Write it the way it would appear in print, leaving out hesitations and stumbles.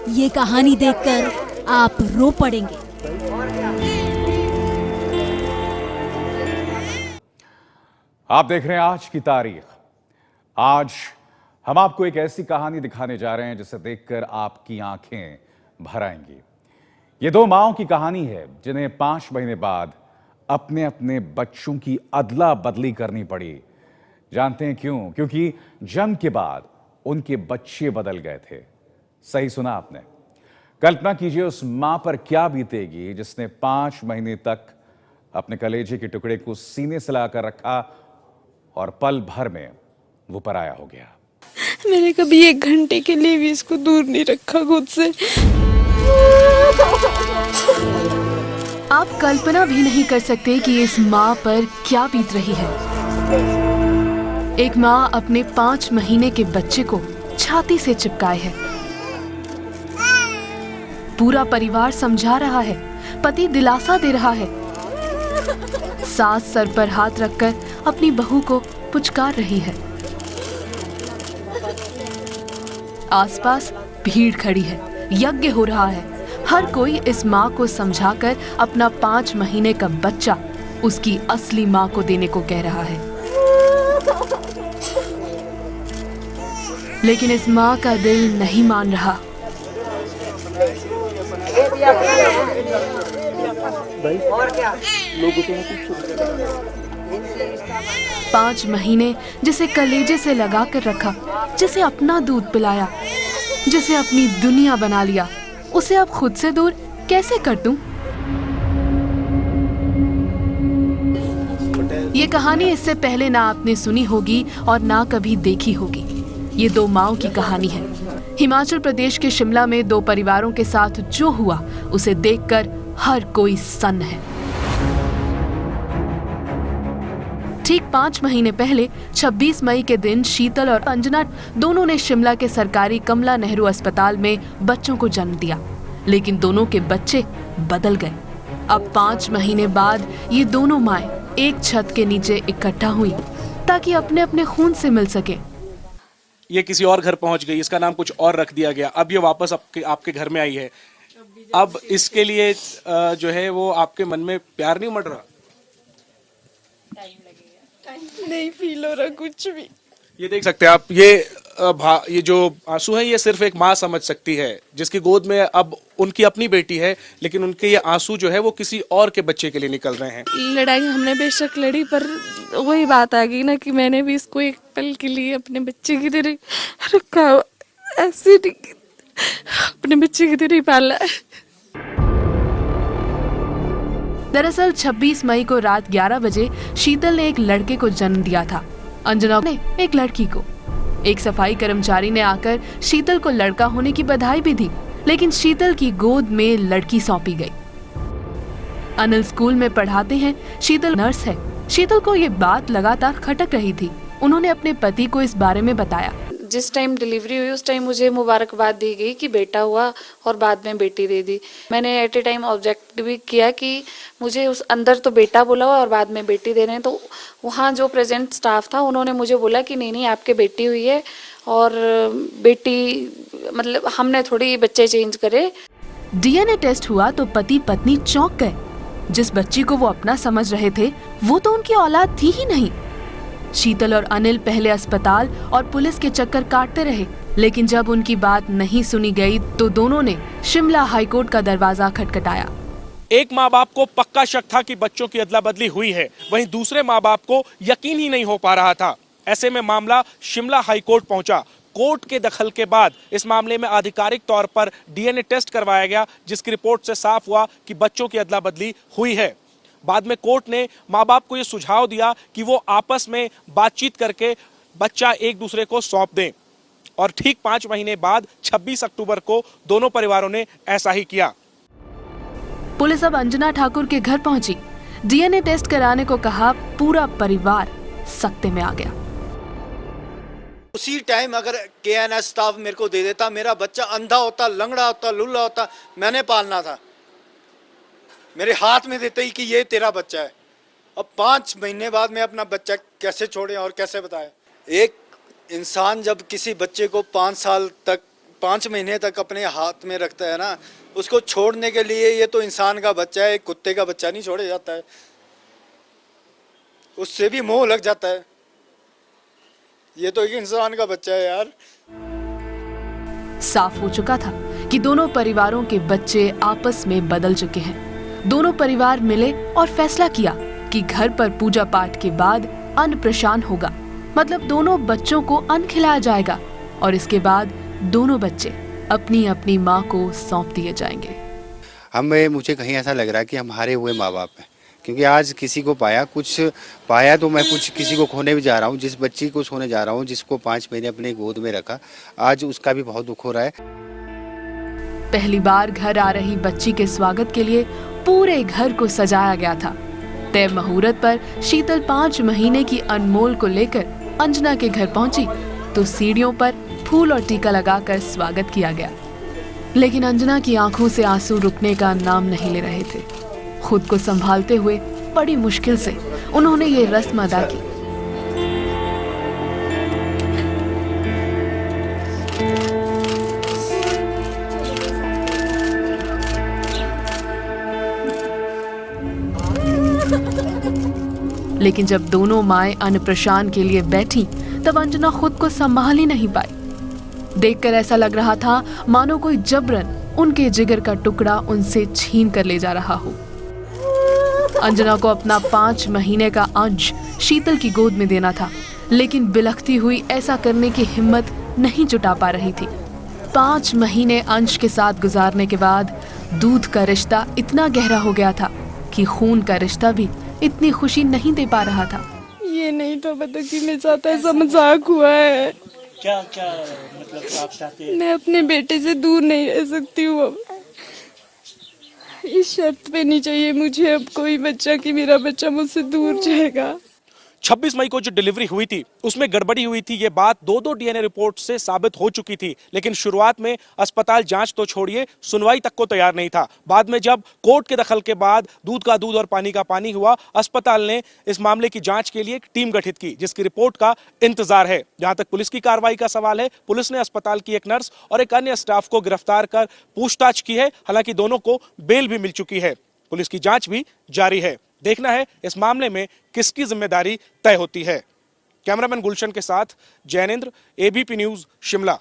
ये कहानी देखकर आप रो पड़ेंगे। आप देख रहे हैं आज की तारीख। आज हम आपको एक ऐसी कहानी दिखाने जा रहे हैं जिसे देखकर आपकी आंखें भर आएंगी। ये दो माओं की कहानी है जिन्हें 5 महीने बाद अपने अपने बच्चों की अदला बदली करनी पड़ी। जानते हैं क्यों? क्योंकि जन्म के बाद उनके बच्चे बदल गए थे। सही सुना आपने। कल्पना कीजिए उस मां पर क्या बीतेगी जिसने 5 महीने तक अपने कलेजे के टुकड़े को सीने से लगाकर रखा और पल भर में वो पराया हो गया। मैंने कभी 1 घंटे के लिए भी इसको दूर नहीं रखा खुद से। आप कल्पना भी नहीं कर सकते कि इस माँ पर क्या बीत रही है। एक माँ अपने 5 महीने के बच्चे को छाती से चिपकाए है। पूरा परिवार समझा रहा है, पति दिलासा दे रहा है, सास सर पर हाथ रखकर अपनी बहू को पुचकार रही है। आसपास भीड़ खड़ी है, यज्ञ हो रहा है। हर कोई इस माँ को समझाकर अपना 5 महीने का बच्चा उसकी असली माँ को देने को कह रहा है। लेकिन इस माँ का दिल नहीं मान रहा। 5 महीने जिसे कलेजे से लगा कर रखा, जिसे अपना दूध पिलाया, जिसे अपनी दुनिया बना लिया, उसे अब खुद से दूर कैसे कर दूं? ये कहानी इससे पहले ना आपने सुनी होगी और ना कभी देखी होगी। ये दो माओं की कहानी है। हिमाचल प्रदेश के शिमला में 2 परिवारों के साथ जो हुआ उसे देखकर हर कोई सन्न है। ठीक 5 महीने पहले 26 मई के दिन शीतल और अंजना दोनों ने शिमला के सरकारी कमला नेहरू अस्पताल में बच्चों को जन्म दिया। लेकिन दोनों के बच्चे बदल गए। अब 5 महीने बाद ये दोनों माएं एक छत के नीचे इकट्ठा हुई ताकि अपने अपने खून से मिल सके। ये किसी और घर पहुंच गई, इसका नाम कुछ और रख दिया गया। अब ये वापस आपके घर में आई है। अब इसके लिए जो है वो आपके मन में प्यार नहीं उमड़ रहा? नहीं फील हो रहा कुछ भी। ये देख सकते हैं आप, ये जो आंसू है ये सिर्फ एक माँ समझ सकती है जिसकी गोद में अब उनकी अपनी बेटी है, लेकिन उनके ये आंसू जो है वो किसी और के बच्चे के लिए निकल रहे हैं। लड़ाई हमने बेशक लड़ी, पर वही बात आ गई ना कि मैंने भी इसको एक पल के लिए अपने बच्चे की तरह रखा, ऐसे अपने बच्चे की तरह पाला। दरअसल 26 मई को रात 11 बजे शीतल ने एक लड़के को जन्म दिया था। अंजना ने एक लड़की को। एक सफाई कर्मचारी ने आकर शीतल को लड़का होने की बधाई भी दी, लेकिन शीतल की गोद में लड़की सौंपी गई। अनिल स्कूल में पढ़ाते हैं, शीतल नर्स है। शीतल को ये बात लगातार खटक रही थी। उन्होंने अपने पति को इस बारे में बताया। जिस टाइम डिलीवरी हुई उस टाइम मुझे मुबारकबाद दी गई कि बेटा हुआ और बाद में बेटी दे दी। मैंने एट ए टाइम ऑब्जेक्ट भी किया कि मुझे उस अंदर तो बेटा बोला हुआ और बाद में बेटी दे रहे हैं। तो वहाँ जो प्रेजेंट स्टाफ था उन्होंने मुझे बोला कि नहीं आपके बेटी हुई है और बेटी, मतलब हमने थोड़ी बच्चे चेंज करे। डीएनए टेस्ट हुआ तो पति पत्नी चौंक गए। जिस बच्ची को वो अपना समझ रहे थे वो तो उनकी औलाद थी ही नहीं। शीतल और अनिल पहले अस्पताल और पुलिस के चक्कर काटते रहे, लेकिन जब उनकी बात नहीं सुनी गई तो दोनों ने शिमला हाईकोर्ट का दरवाजा खटखटाया। एक माँ बाप को पक्का शक था कि बच्चों की अदला बदली हुई है, वहीं दूसरे माँ बाप को यकीन ही नहीं हो पा रहा था। ऐसे में मामला शिमला हाईकोर्ट पहुंचा। कोर्ट के दखल के बाद इस मामले में आधिकारिक तौर पर डीएनए टेस्ट करवाया गया, जिसकी रिपोर्ट से साफ हुआ कि बच्चों की अदला बदली हुई है। बाद में कोर्ट ने माँ बाप को यह सुझाव दिया कि वो आपस में बातचीत करके बच्चा एक दूसरे को सौंप दें, और ठीक 5 महीने बाद 26 अक्टूबर को दोनों परिवारों ने ऐसा ही किया। पुलिस अब अंजना ठाकुर के घर पहुंची। डीएनए टेस्ट कराने को कहा। पूरा परिवार सख्ते में आ गया। उसी टाइम अगर केएनएस स्टाफ मेरे को दे देता, मेरा बच्चा अंधा होता, लंगड़ा होता, लुल्ला होता, मैंने पालना था, मेरे हाथ में देते ही कि ये तेरा बच्चा है। अब 5 महीने बाद मैं अपना बच्चा कैसे छोड़े और कैसे बताएं? एक इंसान जब किसी बच्चे को 5 साल तक 5 महीने तक अपने हाथ में रखता है ना, उसको छोड़ने के लिए, ये तो इंसान का बच्चा है, कुत्ते का बच्चा नहीं छोड़ा जाता है, उससे भी मोह लग जाता है। ये तो एक इंसान का बच्चा है यार। साफ हो चुका था कि दोनों परिवारों के बच्चे आपस में बदल चुके हैं। दोनों परिवार मिले और फैसला किया कि घर पर पूजा पाठ के बाद अन्नप्राशन होगा, मतलब दोनों बच्चों को अन्न खिलाया जाएगा और इसके बाद दोनों बच्चे अपनी अपनी माँ को सौंप दिए जाएंगे। मुझे कहीं ऐसा लग रहा है कि हम हारे हुए माँ बाप हैं, क्योंकि आज किसी को कुछ पाया तो मैं कुछ किसी को खोने भी जा रहा हूँ। जिस बच्ची को सोने जा रहा हूँ, जिसको 5 महीने अपने गोद में रखा, आज उसका भी बहुत दुख हो रहा है। पहली बार घर आ रही बच्ची के स्वागत के लिए पूरे घर को सजाया गया था। तय मुहूर्त पर शीतल 5 महीने की अनमोल को लेकर अंजना के घर पहुंची तो सीढ़ियों पर फूल और टीका लगाकर स्वागत किया गया, लेकिन अंजना की आंखों से आंसू रुकने का नाम नहीं ले रहे थे। खुद को संभालते हुए बड़ी मुश्किल से उन्होंने ये रस्म अदा की। लेकिन जब दोनों माएं अन्नप्राशन के लिए बैठी तब अंजना खुद को संभाल ही नहीं पाई। देखकर ऐसा लग रहा था मानो कोई जबरन उनके जिगर का टुकड़ा उनसे छीन कर ले जा रहा हो। अंजना को अपना 5 महीने का अंश शीतल की गोद में देना था, लेकिन बिलखती हुई ऐसा करने की हिम्मत नहीं जुटा पा रही थी। 5 महीने अंश के साथ गुजारने के बाद दूध का रिश्ता इतना गहरा हो गया था कि खून का रिश्ता भी इतनी खुशी नहीं दे पा रहा था। ये नहीं तो पता कि मेरे साथ ऐसा मजाक हुआ है। क्या मतलब आप चाहते हैं? मैं अपने बेटे से दूर नहीं रह सकती हूँ अब। इस शर्त पे नहीं चाहिए मुझे अब कोई बच्चा कि मेरा बच्चा मुझसे दूर जाएगा। 26 मई को जो डिलीवरी हुई थी उसमें गड़बड़ी हुई थी, ये बात 2 डीएनए रिपोर्ट से साबित हो चुकी थी, लेकिन शुरुआत में अस्पताल जांच तो छोड़िए सुनवाई तक को तैयार नहीं था। बाद में जब कोर्ट के दखल के बाद दूध का दूध और पानी का पानी हुआ, अस्पताल ने इस मामले की जांच के लिए एक टीम गठित की जिसकी रिपोर्ट का इंतजार है। जहां तक पुलिस की कार्रवाई का सवाल है, पुलिस ने अस्पताल की एक नर्स और एक अन्य स्टाफ को गिरफ्तार कर पूछताछ की है। हालांकि दोनों को बेल भी मिल चुकी है। पुलिस की जांच भी जारी है। देखना है इस मामले में किसकी जिम्मेदारी तय होती है। कैमरामैन गुलशन के साथ जैनेंद्र, एबीपी न्यूज, शिमला।